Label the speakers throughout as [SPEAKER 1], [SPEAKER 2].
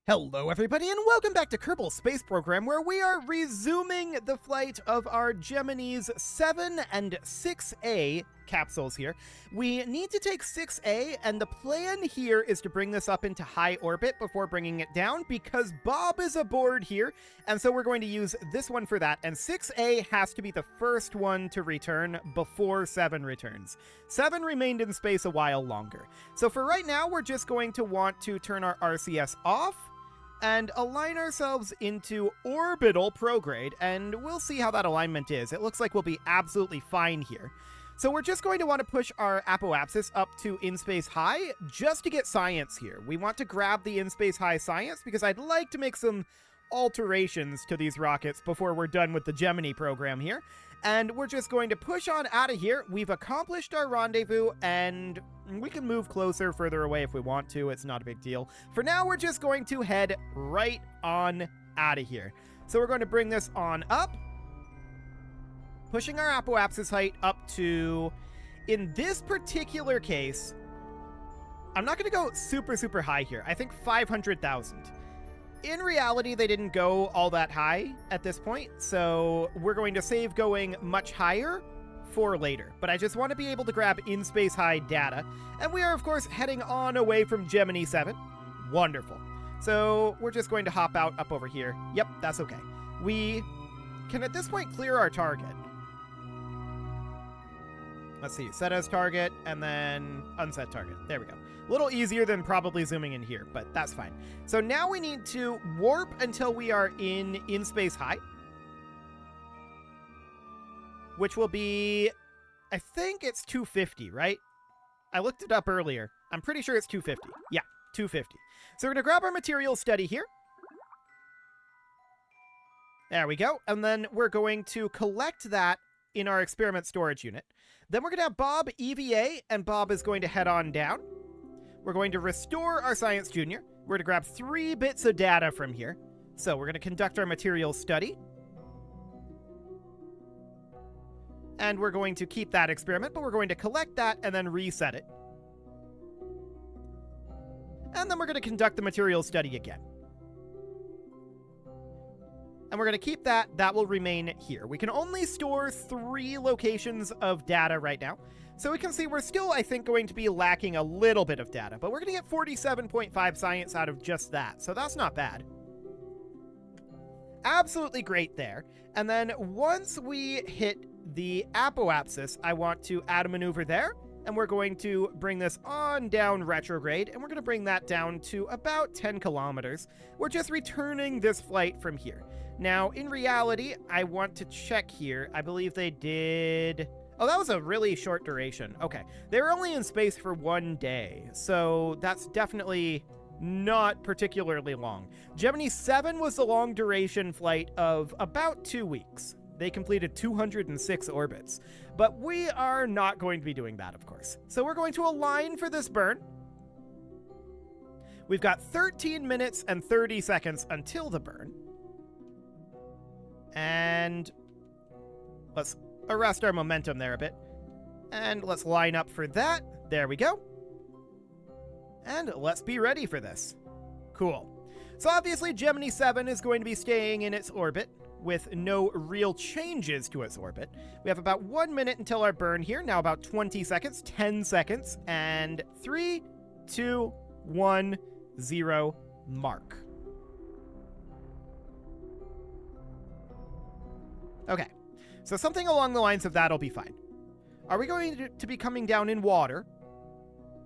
[SPEAKER 1] Hello everybody and welcome back to Kerbal Space Program, where we are resuming the flight of our Gemini's 7 and 6A capsules here. We need to take 6A, and the plan here is to bring this up into high orbit before bringing it down, because Bob is aboard here, and so we're going to use this one for that, and 6A has to be the first one to return before 7 returns. 7 remained in space a while longer. So for right now, we're just going to want to turn our RCS off, and align ourselves into orbital prograde, and we'll see how that alignment is. It looks like we'll be absolutely fine here. So we're just going to want to push our apoapsis up to in-space high just to get science here. We want to grab the in-space high science because I'd like to make some alterations to these rockets before we're done with the Gemini program here. And we're just going to push on out of here. We've accomplished our rendezvous, and we can move closer, further away if we want to. It's not a big deal. For now, we're just going to head right on out of here. So we're going to bring this on up, pushing our apoapsis height up to, in this particular case, I'm not going to go super high here. I think 500,000. In reality, they didn't go all that high at this point, so we're going to save going much higher for later. But I just want to be able to grab in-space high data, and we are, of course, heading on away from Gemini 7. Wonderful. So we're just going to hop out up over here. Yep, that's okay. We can, at this point, clear our target. Let's see, set as target, and then unset target. There we go. A little easier than probably zooming in here, but that's fine. So now we need to warp until we are in space high, which will be, I think it's 250, right? I looked it up earlier. I'm pretty sure it's 250. Yeah, 250. So we're going to grab our material study here. There we go. And then we're going to collect that in our experiment storage unit. Then we're going to have Bob EVA, and Bob is going to head on down. We're going to restore our Science Junior. We're going to grab 3 bits of data from here. So we're going to conduct our material study. And we're going to keep that experiment, but we're going to collect that and then reset it. And then we're going to conduct the material study again. And we're going to keep that. That will remain here. We can only store 3 locations of data right now. So we can see we're still, I think, going to be lacking a little bit of data, but we're going to get 47.5 science out of just that, so that's not bad. Absolutely great there. And then once we hit the apoapsis, I want to add a maneuver there, and we're going to bring this on down retrograde, and we're going to bring that down to about 10 kilometers. We're just returning this flight from here. Now, in reality, I want to check here. I believe they did... Oh, that was a really short duration. Okay. They were only in space for 1 day, so that's definitely not particularly long. Gemini 7 was the long duration flight of about 2 weeks. They completed 206 orbits, but we are not going to be doing that, of course. So we're going to align for this burn. We've got 13 minutes and 30 seconds until the burn. And let's arrest our momentum there a bit. And let's line up for that. There we go. And let's be ready for this. Cool. So obviously Gemini 7 is going to be staying in its orbit with no real changes to its orbit. We have about 1 minute until our burn here. Now about 20 seconds, 10 seconds, and 3, 2, 1, 0, mark. Okay. So something along the lines of that'll be fine. Are we going to be coming down in water?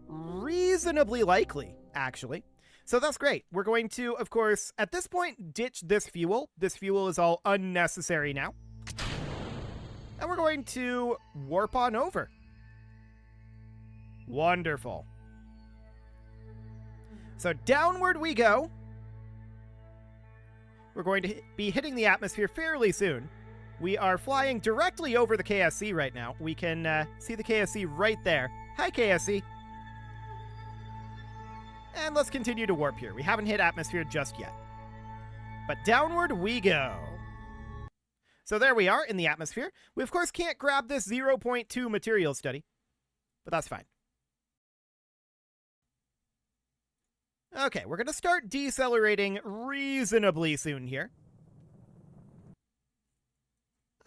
[SPEAKER 1] Reasonably likely, actually. So that's great. We're going to, of course, at this point, ditch this fuel. This fuel is all unnecessary now. And we're going to warp on over. Wonderful. So downward we go. We're going to be hitting the atmosphere fairly soon. We are flying directly over the KSC right now. We can see the KSC right there. Hi, KSC. And let's continue to warp here. We haven't hit atmosphere just yet. But downward we go. So there we are in the atmosphere. We, of course, can't grab this 0.2 material study, but that's fine. Okay, we're going to start decelerating reasonably soon here.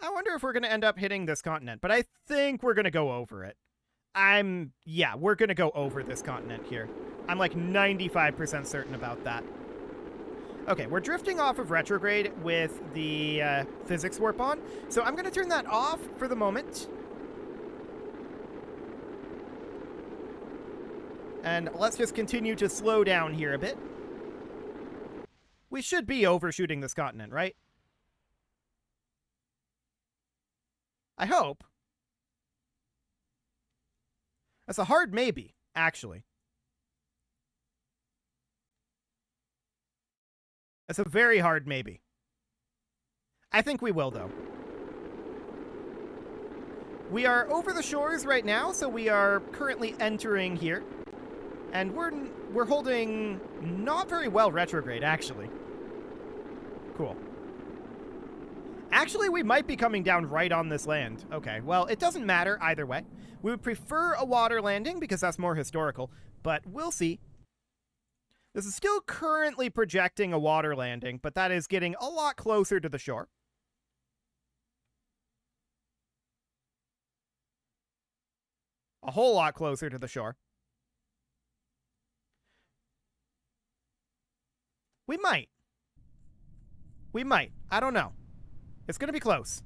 [SPEAKER 1] I wonder if we're going to end up hitting this continent, but I think we're going to go over it. Yeah, we're going to go over this continent here. I'm like 95% certain about that. Okay, we're drifting off of retrograde with the physics warp on, so I'm going to turn that off for the moment. And let's just continue to slow down here a bit. We should be overshooting this continent, right? I hope. That's a hard maybe, actually. That's a very hard maybe. I think we will, though. We are over the shores right now, so we are currently entering here. And we're holding not very well retrograde, actually. Cool. Actually, we might be coming down right on this land. Okay, well, it doesn't matter either way. We would prefer a water landing because that's more historical, but we'll see. This is still currently projecting a water landing, but that is getting a lot closer to the shore. A whole lot closer to the shore. We might. We might. I don't know. It's going to be close.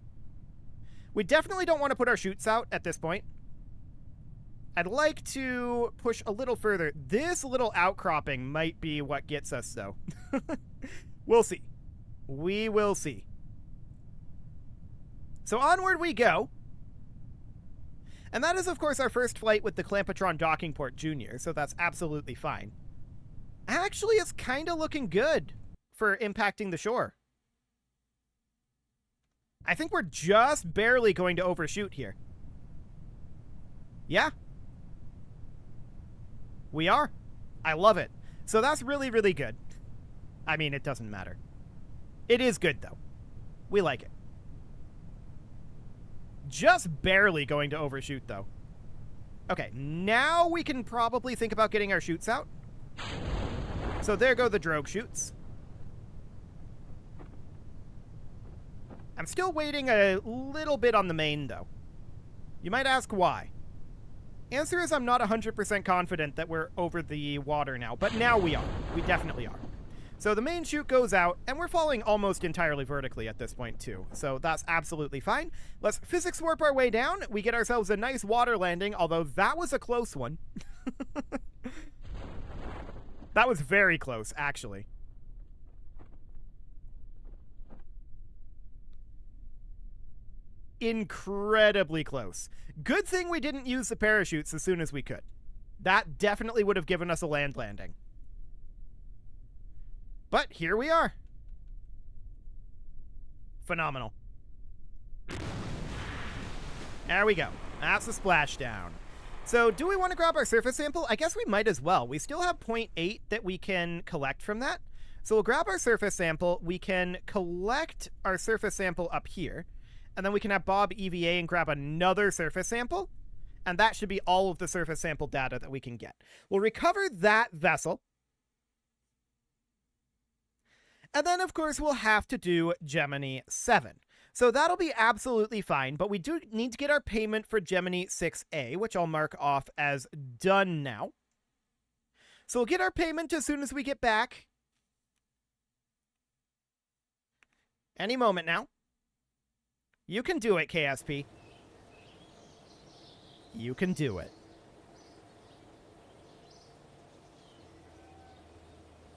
[SPEAKER 1] We definitely don't want to put our chutes out at this point. I'd like to push a little further. This little outcropping might be what gets us, though. We'll see. We will see. So onward we go. And that is, of course, our first flight with the Clampatron Docking Port Junior, so that's absolutely fine. Actually, it's kind of looking good for impacting the shore. I think we're just barely going to overshoot here. Yeah. We are. I love it. So that's really, really good. I mean, it doesn't matter. It is good, though. We like it. Just barely going to overshoot, though. Okay, now we can probably think about getting our chutes out. So there go the drogue chutes. I'm still waiting a little bit on the main, though. You might ask why. Answer is I'm not 100% confident that we're over the water now, but now we are. We definitely are. So the main chute goes out, and we're falling almost entirely vertically at this point, too. So that's absolutely fine. Let's physics warp our way down. We get ourselves a nice water landing, although that was a close one. That was very close, actually. Incredibly close. Good thing we didn't use the parachutes as soon as we could. That definitely would have given us a land landing. But here we are. Phenomenal. There we go. That's the splashdown. So do we want to grab our surface sample? I guess we might as well. We still have 0.8 that we can collect from that. So we'll grab our surface sample. We can collect our surface sample up here. And then we can have Bob EVA and grab another surface sample. And that should be all of the surface sample data that we can get. We'll recover that vessel. And then, of course, we'll have to do Gemini 7. So that'll be absolutely fine, but we do need to get our payment for Gemini 6A, which I'll mark off as done now. So we'll get our payment as soon as we get back. Any moment now. You can do it, KSP. You can do it.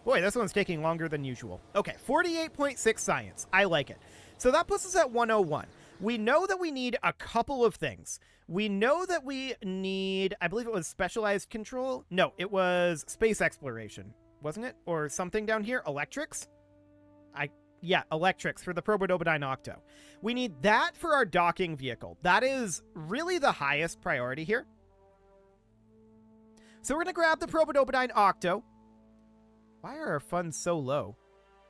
[SPEAKER 1] Boy, this one's taking longer than usual. Okay, 48.6 science. I like it. So that puts us at 101. We know that we need a couple of things. We know that we need, I believe it was specialized control. No, it was space exploration, wasn't it? Or something down here? Electrics? Yeah, electrics for the Probodobodine Octo. We need that for our docking vehicle. That is really the highest priority here. So we're going to grab the Probodobodine Octo. Why are our funds so low?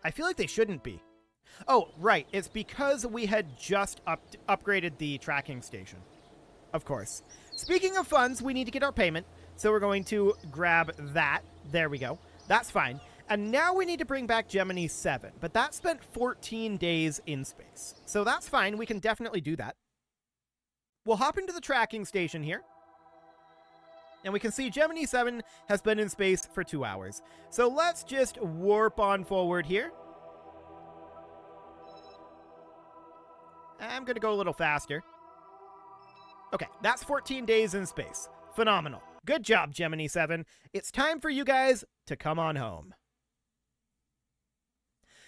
[SPEAKER 1] I feel like they shouldn't be. Oh, right. It's because we had just upgraded the tracking station. Of course. Speaking of funds, we need to get our payment. So we're going to grab that. There we go. That's fine. And now we need to bring back Gemini 7, but that spent 14 days in space. So that's fine. We can definitely do that. We'll hop into the tracking station here. And we can see Gemini 7 has been in space for 2 hours. So let's just warp on forward here. I'm going to go a little faster. Okay, that's 14 days in space. Phenomenal. Good job, Gemini 7. It's time for you guys to come on home.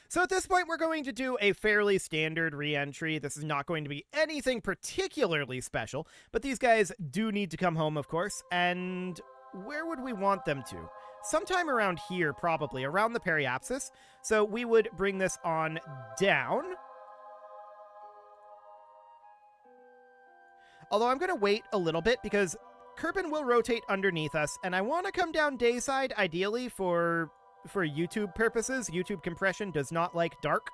[SPEAKER 1] So at this point, we're going to do a fairly standard re-entry. This is not going to be anything particularly special, but these guys do need to come home, of course. And where would we want them to? Sometime around here, probably, around the periapsis. So we would bring this on down. Although I'm going to wait a little bit because Kerbal will rotate underneath us, and I want to come down dayside, ideally, for YouTube purposes. YouTube compression does not like dark.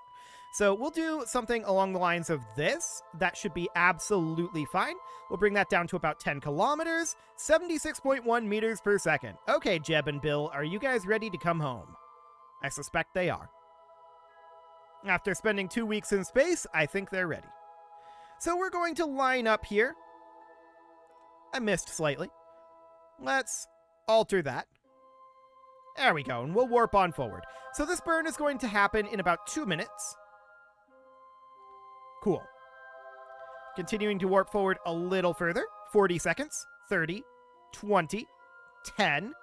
[SPEAKER 1] So we'll do something along the lines of this. That should be absolutely fine. We'll bring that down to about 10 kilometers, 76.1 meters per second. Okay, Jeb and Bill, are you guys ready to come home? I suspect they are. After spending 2 weeks in space, I think they're ready. So we're going to line up here. I missed slightly. Let's alter that. There we go, and we'll warp on forward. So this burn is going to happen in about 2 minutes. Cool. Continuing to warp forward a little further. 40 seconds, 30, 20, 10,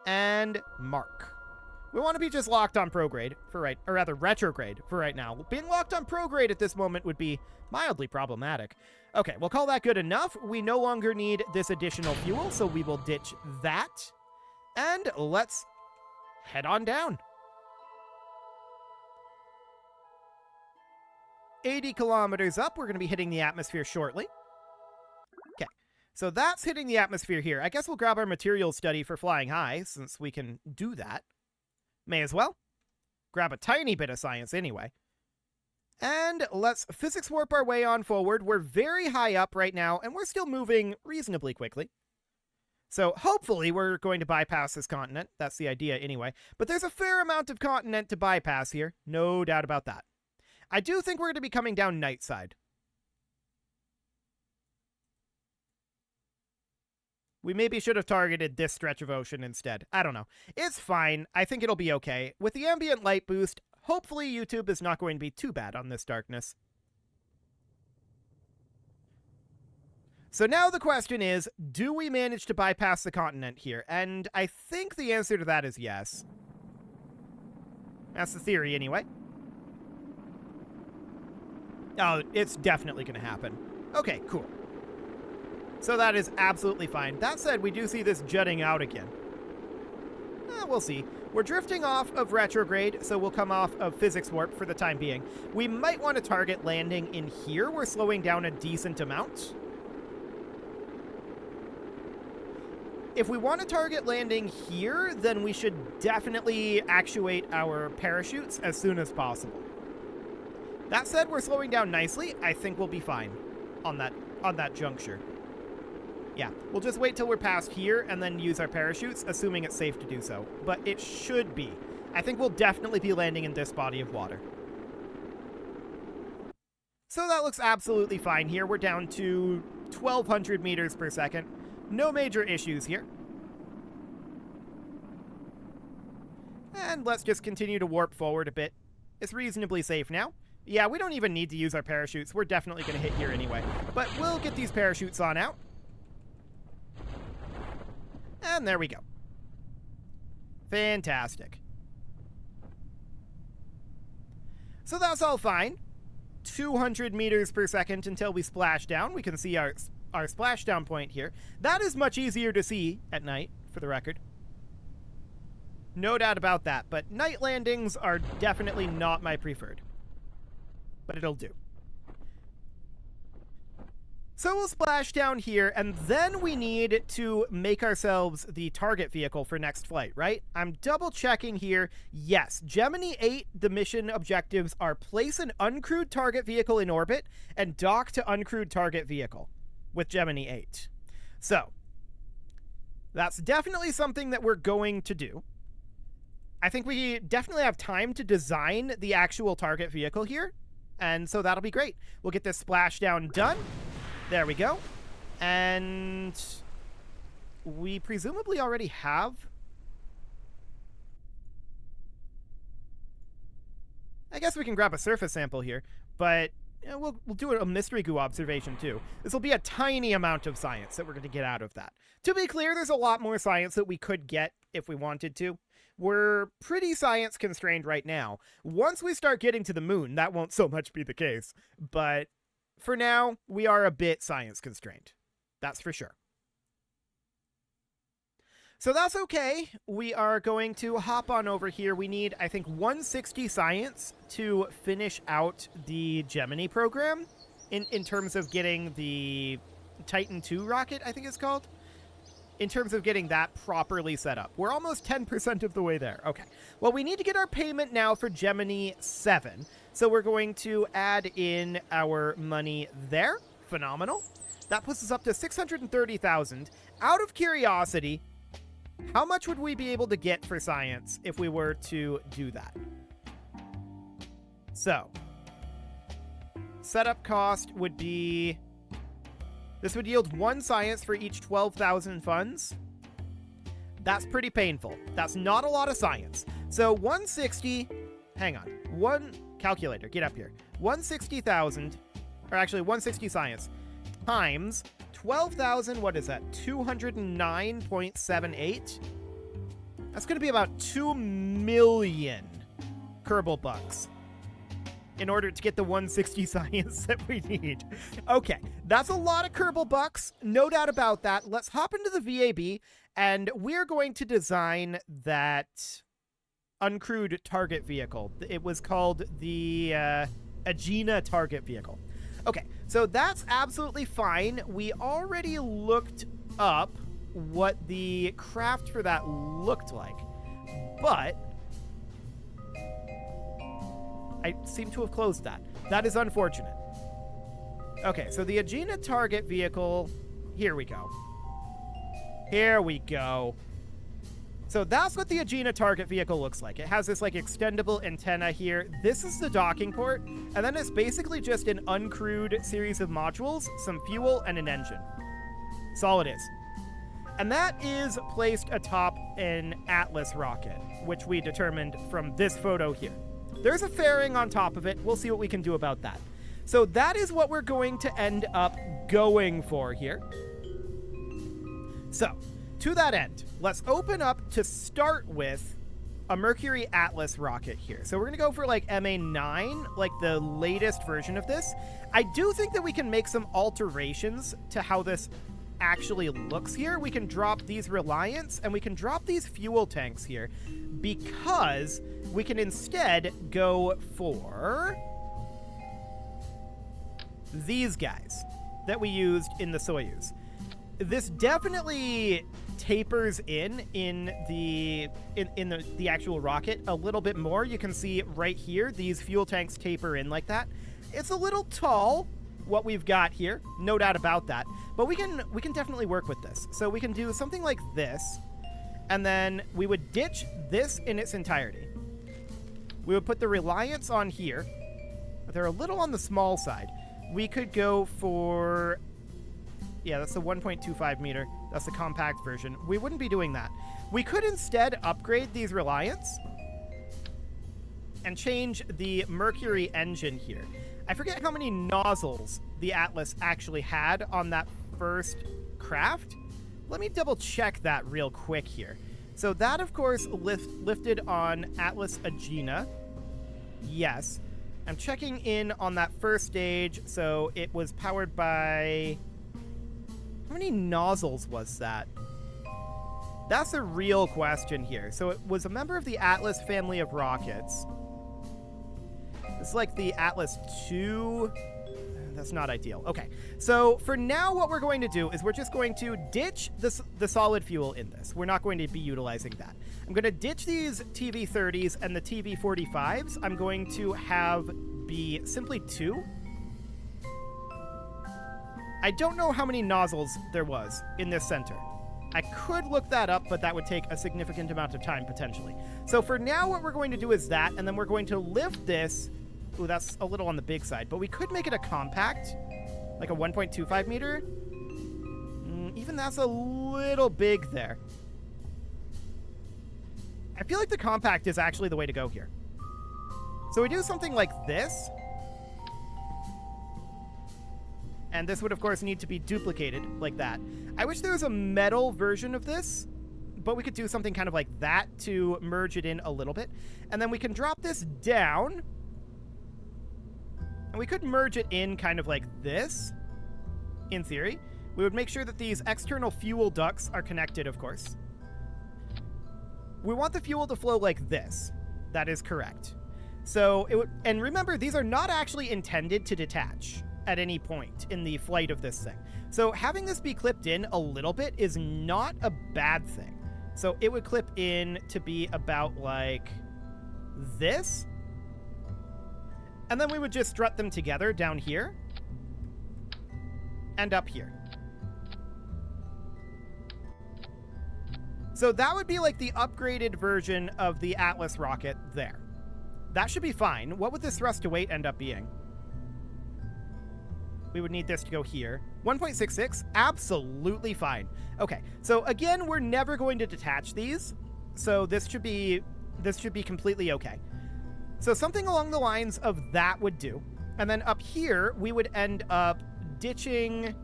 [SPEAKER 1] and mark. We want to be just locked on prograde for or rather retrograde for right now. Being locked on prograde at this moment would be mildly problematic. Okay, we'll call that good enough. We no longer need this additional fuel, so we will ditch that. And let's head on down. 80 kilometers up, we're going to be hitting the atmosphere shortly. Okay, so that's hitting the atmosphere here. I guess we'll grab our materials study for flying high, since we can do that. May as well. Grab a tiny bit of science anyway. And let's physics warp our way on forward. We're very high up right now, and we're still moving reasonably quickly. So hopefully we're going to bypass this continent. That's the idea anyway. But there's a fair amount of continent to bypass here. No doubt about that. I do think we're going to be coming down night side. We maybe should have targeted this stretch of ocean instead. I don't know. It's fine. I think it'll be okay. With the ambient light boost, hopefully YouTube is not going to be too bad on this darkness. So now the question is, do we manage to bypass the continent here? And I think the answer to that is yes. That's the theory anyway. Oh, it's definitely going to happen. Okay, cool. So that is absolutely fine. That said, we do see this jutting out again. We'll see. We're drifting off of retrograde, so we'll come off of physics warp for the time being. We might want to target landing in here. We're slowing down a decent amount. If we want to target landing here, then we should definitely actuate our parachutes as soon as possible. That said, we're slowing down nicely. I think we'll be fine on that juncture. Yeah, we'll just wait till we're past here and then use our parachutes, assuming it's safe to do so. But it should be. I think we'll definitely be landing in this body of water. So that looks absolutely fine here. We're down to 1,200 meters per second. No major issues here. And let's just continue to warp forward a bit. It's reasonably safe now. Yeah, we don't even need to use our parachutes. We're definitely going to hit here anyway. But we'll get these parachutes on out. And there we go. Fantastic. So that's all fine. 200 meters per second until we splash down. We can see our splashdown point here. That is much easier to see at night, for the record. No doubt about that, but night landings are definitely not my preferred. But it'll do. So we'll splash down here, and then we need to make ourselves the target vehicle for next flight, right? I'm double checking here. Yes, Gemini 8, the mission objectives are place an uncrewed target vehicle in orbit and dock to uncrewed target vehicle with Gemini 8. So that's definitely something that we're going to do. I think we definitely have time to design the actual target vehicle here, and so that'll be great. We'll get this splashdown done. There we go. And we presumably already have... I guess we can grab a surface sample here, but we'll do a mystery goo observation too. This will be a tiny amount of science that we're going to get out of that. To be clear, there's a lot more science that we could get if we wanted to. We're pretty science constrained right now. Once we start getting to the moon, that won't so much be the case. But for now, we are a bit science constrained. That's for sure. So that's okay. We are going to hop on over here. We need, I think, 160 science to finish out the Gemini program in terms of getting the Titan II rocket, I think it's called, in terms of getting that properly set up. We're almost 10% of the way there. Okay. Well, we need to get our payment now for Gemini 7. So we're going to add in our money there. Phenomenal. That puts us up to 630,000. Out of curiosity, how much would we be able to get for science if we were to do that? So, setup cost would be... This would yield 1 science for each 12,000 funds. That's pretty painful. That's not a lot of science. So 160... Hang on. One calculator. Get up here. 160,000... Or actually, 160 science times 12,000, what is that? 209.78. That's going to be about 2 million Kerbal bucks in order to get the 160 science that we need. Okay, that's a lot of Kerbal bucks, no doubt about that. Let's hop into the VAB, and we're going to design that uncrewed target vehicle. It was called the Agena target vehicle. Okay, so that's absolutely fine. We already looked up what the craft for that looked like, but I seem to have closed that. That is unfortunate. Okay, so the Agena target vehicle, here we go. Here we go. So that's what the Agena target vehicle looks like. It has this like extendable antenna here. This is the docking port, and then it's basically just an uncrewed series of modules, some fuel, and an engine. That's all it is. And that is placed atop an Atlas rocket, which we determined from this photo here. There's a fairing on top of it. We'll see what we can do about that. So that is what we're going to end up going for here. So, to that end, let's open up to start with a Mercury Atlas rocket here. So we're going to go for like MA9, like the latest version of this. I do think that we can make some alterations to how this actually looks here. We can drop these Reliance and we can drop these fuel tanks here because we can instead go for these guys that we used in the Soyuz. This definitely tapers in the actual rocket a little bit more. You can see right here, these fuel tanks taper in like that. It's a little tall, what we've got here, no doubt about that. But we can definitely work with this. So we can do something like this, and then we would ditch this in its entirety. We would put the Reliance on here. They're a little on the small side. We could go for... Yeah, that's the 1.25 meter. That's the compact version. We wouldn't be doing that. We could instead upgrade these Reliance and change the Mercury engine here. I forget how many nozzles the Atlas actually had on that first craft. Let me double check that real quick here. So that, of course, lifted on Atlas Agena. Yes. I'm checking in on that first stage. So it was powered by... How many nozzles was that? That's a real question here. So it was a member of the Atlas family of rockets. It's like the Atlas II. That's not ideal. Okay, so for now what we're going to do is we're just going to ditch the solid fuel in this. We're not going to be utilizing that. I'm going to ditch these TV-30s and the TV-45s. I'm going to have be simply 2. I don't know how many nozzles there was in this center. I could look that up, but that would take a significant amount of time, potentially. So for now, what we're going to do is that, and then we're going to lift this. Ooh, that's a little on the big side, but we could make it a compact, like a 1.25 meter. Even that's a little big there. I feel like the compact is actually the way to go here. So we do something like this. And this would, of course, need to be duplicated like that. I wish there was a metal version of this, but we could do something kind of like that to merge it in a little bit. And then we can drop this down. And we could merge it in kind of like this, in theory. We would make sure that these external fuel ducts are connected, of course. We want the fuel to flow like this. That is correct. So it would, and remember, these are not actually intended to detach at any point in the flight of this thing. So having this be clipped in a little bit is not a bad thing. So it would clip in to be about like this. And then we would just strut them together down here and up here. So that would be like the upgraded version of the Atlas rocket there. That should be fine. What would this thrust to weight end up being? We would need this to go here. 1.66, absolutely fine. Okay, so again, we're never going to detach these. So this should be completely okay. So something along the lines of that would do. And then up here, we would end up ditching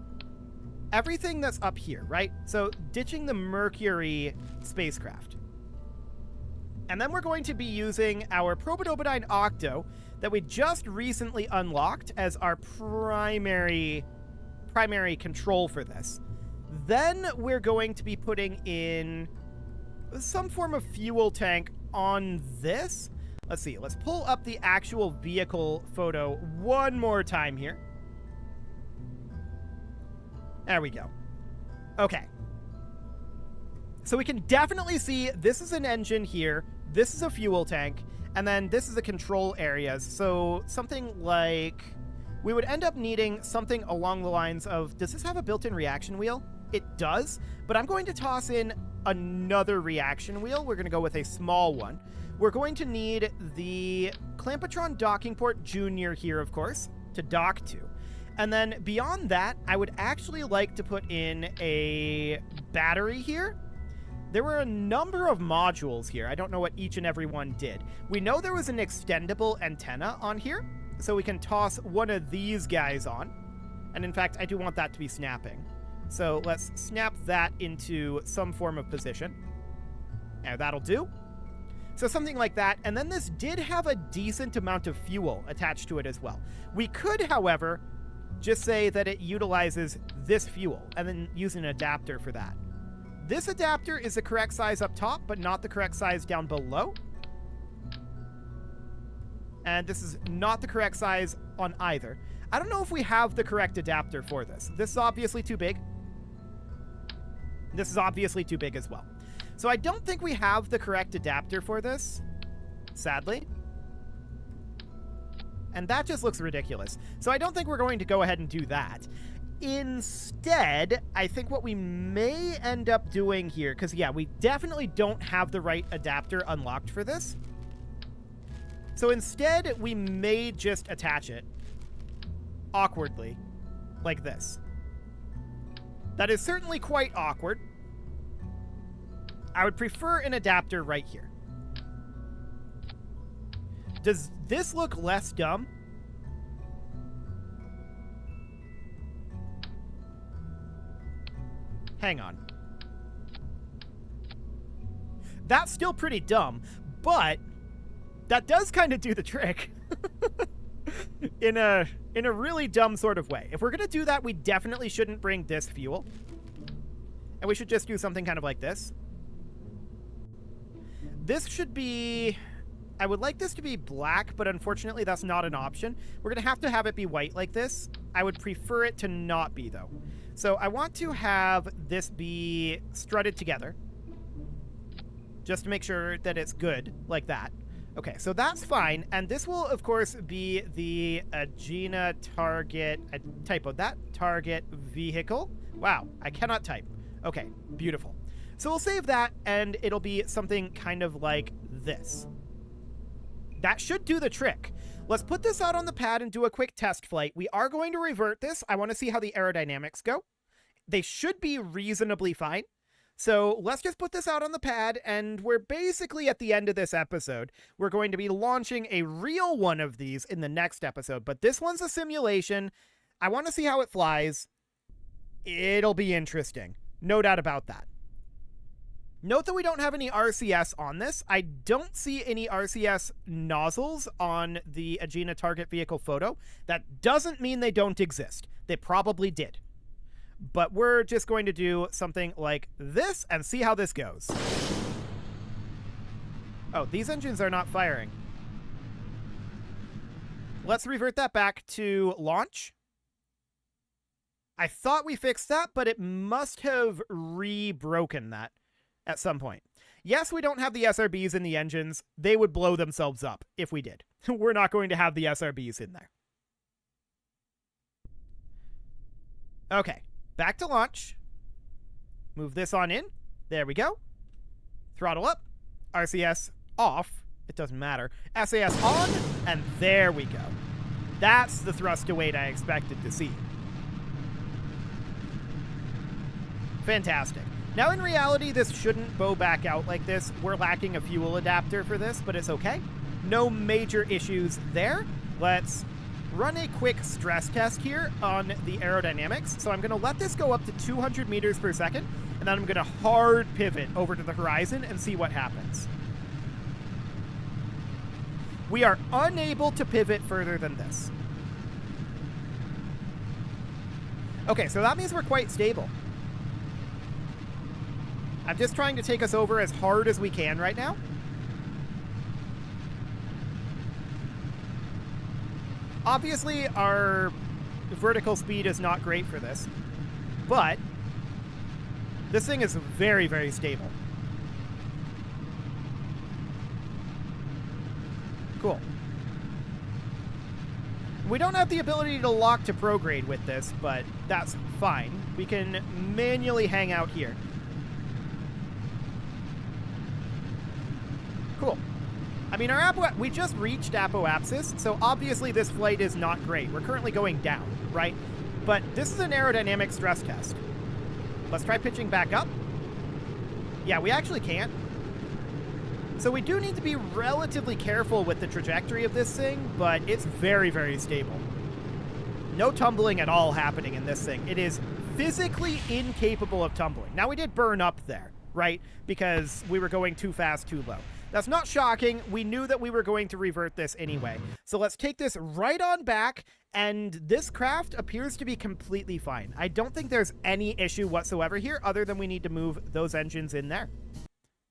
[SPEAKER 1] everything that's up here, right? So ditching the Mercury spacecraft. And then we're going to be using our Probodobodyne Octo that we just recently unlocked as our primary control for this. Then we're going to be putting in some form of fuel tank on this. Let's see. Let's pull up the actual vehicle photo one more time here. There we go. Okay. So we can definitely see this is an engine here. This is a fuel tank. And then this is the control areas. So something like... we would end up needing something along the lines of... does this have a built-in reaction wheel? It does. But I'm going to toss in another reaction wheel. We're going to go with a small one. We're going to need the Clampotron docking port Junior here, of course, to dock to. And then beyond that, I would actually like to put in a battery here. There were a number of modules here. I don't know what each and every one did. We know there was an extendable antenna on here, so we can toss one of these guys on. And in fact, I do want that to be snapping. So let's snap that into some form of position. And that'll do. So something like that. And then this did have a decent amount of fuel attached to it as well. We could, however, just say that it utilizes this fuel and then use an adapter for that. This adapter is the correct size up top, but not the correct size down below. And this is not the correct size on either. I don't know if we have the correct adapter for this. This is obviously too big. This is obviously too big as well. So I don't think we have the correct adapter for this, sadly. And that just looks ridiculous. So I don't think we're going to go ahead and do that. Instead, I think what we may end up doing here, because yeah, we definitely don't have the right adapter unlocked for this. So instead, we may just attach it awkwardly, like this. That is certainly quite awkward. I would prefer an adapter right here. Does this look less dumb? Hang on. That's still pretty dumb, but that does kind of do the trick. in a really dumb sort of way. If we're going to do that, we definitely shouldn't bring this fuel. And we should just do something kind of like this. This should be... I would like this to be black, but unfortunately that's not an option. We're going to have it be white like this. I would prefer it to not be, though. So I want to have this be strutted together, just to make sure that it's good, like that. Okay, so that's fine. And this will, of course, be the Agena target... I typoed that. Target vehicle. Wow, I cannot type. Okay, beautiful. So we'll save that, and it'll be something kind of like this. That should do the trick. Let's put this out on the pad and do a quick test flight. We are going to revert this. I want to see how the aerodynamics go. They should be reasonably fine. So let's just put this out on the pad, and we're basically at the end of this episode. We're going to be launching a real one of these in the next episode, but this one's a simulation. I want to see how it flies. It'll be interesting. No doubt about that. Note that we don't have any RCS on this. I don't see any RCS nozzles on the Agena target vehicle photo. That doesn't mean they don't exist. They probably did. But we're just going to do something like this and see how this goes. Oh, these engines are not firing. Let's revert that back to launch. I thought we fixed that, but it must have re-broken that at some point. Yes, we don't have the SRBs in the engines. They would blow themselves up if we did. We're not going to have the SRBs in there. Okay, back to launch. Move this on in. There we go. Throttle up. RCS off. It doesn't matter. SAS on, and there we go. That's the thrust to weight I expected to see. Fantastic. Now, in reality, this shouldn't bow back out like this. We're lacking a fuel adapter for this, but it's okay. No major issues there. Let's run a quick stress test here on the aerodynamics. So I'm going to let this go up to 200 meters per second, and then I'm going to hard pivot over to the horizon and see what happens. We are unable to pivot further than this. Okay, so that means we're quite stable. I'm just trying to take us over as hard as we can right now. Obviously, our vertical speed is not great for this, but this thing is very, very stable. Cool. We don't have the ability to lock to prograde with this, but that's fine. We can manually hang out here. Cool. I mean, we just reached apoapsis, so obviously this flight is not great. We're currently going down, right? But this is an aerodynamic stress test. Let's try pitching back up. Yeah, we actually can't. So we do need to be relatively careful with the trajectory of this thing, but it's very, very stable. No tumbling at all happening in this thing. It is physically incapable of tumbling. Now, we did burn up there, right? Because we were going too fast, too low. That's not shocking. We knew that we were going to revert this anyway. So let's take this right on back, and this craft appears to be completely fine. I don't think there's any issue whatsoever here other than we need to move those engines in there.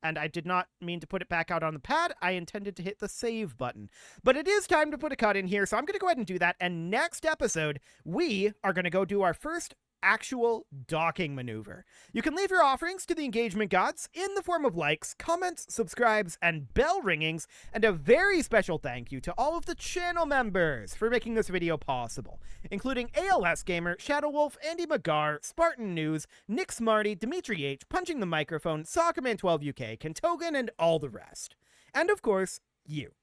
[SPEAKER 1] And I did not mean to put it back out on the pad. I intended to hit the save button. But it is time to put a cut in here, so I'm going to go ahead and do that. And next episode, we are going to go do our first actual docking maneuver. You can leave your offerings to the engagement gods in the form of likes, comments, subscribes, and bell ringings, and a very special thank you to all of the channel members for making this video possible, including ALS Gamer, Shadow Wolf, Andy McGar, Spartan News, Nick Smarty, Dimitri H, Punching the Microphone, Soccerman12 UK, Kentogan, and all the rest. And of course, you.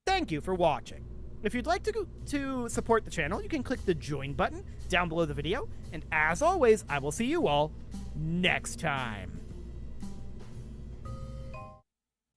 [SPEAKER 1] Thank you for watching. If you'd like to support the channel, you can click the join button down below the video. And as always, I will see you all next time.